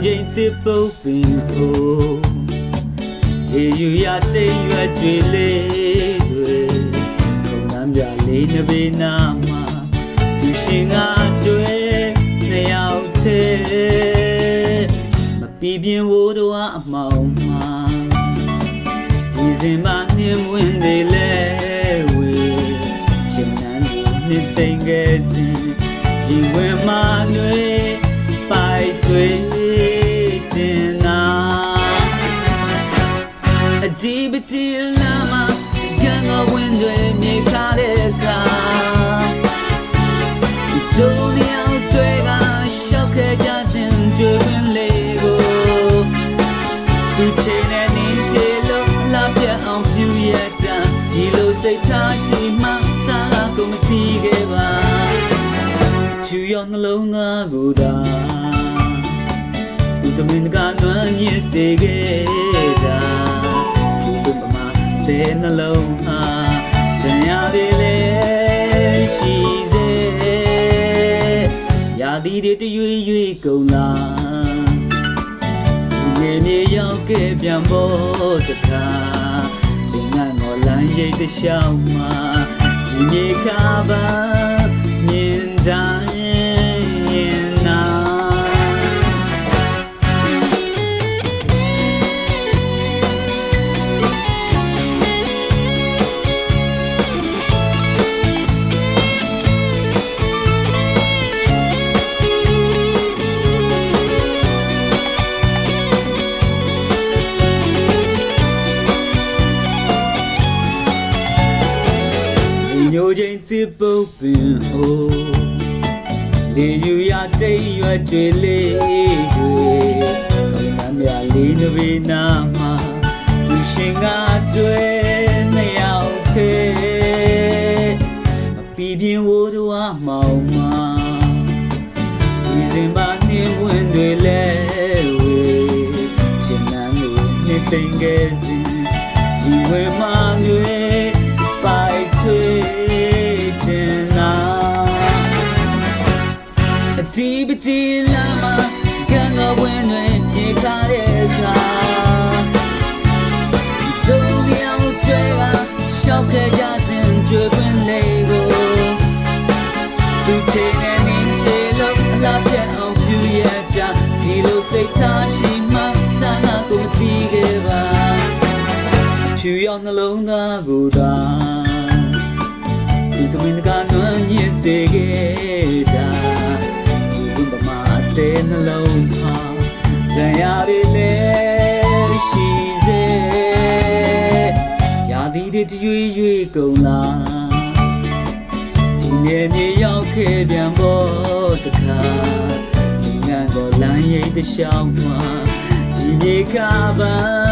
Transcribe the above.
ချိန်သစ်ပုတ်ပင်ကိုရေယူရတိတ်ရွက်ကြွေလေးတွေခုံနှမ်းပြလေးနှပေနာမှာသူရှင်ကတွေ့နှစ်ယောက်သေးမပြပြင်းဝိုးတော့အမောင်မှာဒီစင်မနှင်းဝင်နေလဲဝေချင်နှမ်းနှစ်သိမ့်ခဲ့စဉ်ရင်ဝင်မှနှွေပိုက်ထွေးချင်နာအဒီပတိလာမကံတော်ဝင်တွေမြေခါတဲ့အခါဒုံရောက်တွေကရှောက်ခဲ့ကြစဉ်ကျွေးဝင်လေးကိုသူချင်တဲ့နေချေလို့လာပြအောင်ပြူရတာဒီလိုစိတ်ထားရှိမှစားလာကိုမသိခဲ့ပါဖြူရောနှလုံးသားကိုသာသူတမင်ကနွမ်းညစ်စေခဲ့တာသူ့ဘမတဲ့နှလုံးဟာကြံရသေးလေရှိစေရာသီတွေတရွေ့ရွေ့ကုန်လာဒီမြေရောက်ခဲ့ပြန်ဖို့တခါဒီငါငေါ်လန်းရိတ်တရှောင်းမှာဒီမြေခါပါမြင်တိုင်းနာညိုချိန်သစ်ပုတ်ပင်ဟိုလေယူရတိတ်ရွက်ကြွေလေးတွေကောင်းနှမ်းပြလေးနှပေနာမှာသူရှင်ကတွေ့နှစ်ယောက်သေးမပြပြင်းဝိုးတော့မောင်မှာဒီစင်ပါနှင်းဝင်တွေလဲဝေချင်နှမ်းလို့နှစ်သိမ့်ခဲ့စဉ်ဒီဝဲမှမျိုးပိုက်ထွေးဒီပတိလာမကံတော်ဝင်တွေပြေခါတဲ့အခါဒုံရောက်တွေကရှောက်ခဲ့ကြစဉ်ကျွေးပွင့်လေးကိုသူချင်တဲ့နေချေလို့လာပြအောင်ဖြူရကြဒီလိုစိတ်ထားရှိမှဆန္ဒကိုမသိခဲ့ပါဖြူရောက်နှလုံးသားကိုသာသူတမင်ကနွမ်းညစ်စေခဲ့တာတဲ့နှလုံးဟာကြံရည်လေရှိစေရာသီတွေတရွေ့ရွေ့ကုန်လာဒီနယ်မြေရောက်ခဲ့ပြန်ဖို့တခါဒီငါကိုလမ်းရိပ်တရှောင်းမှာဒီမြေကပါ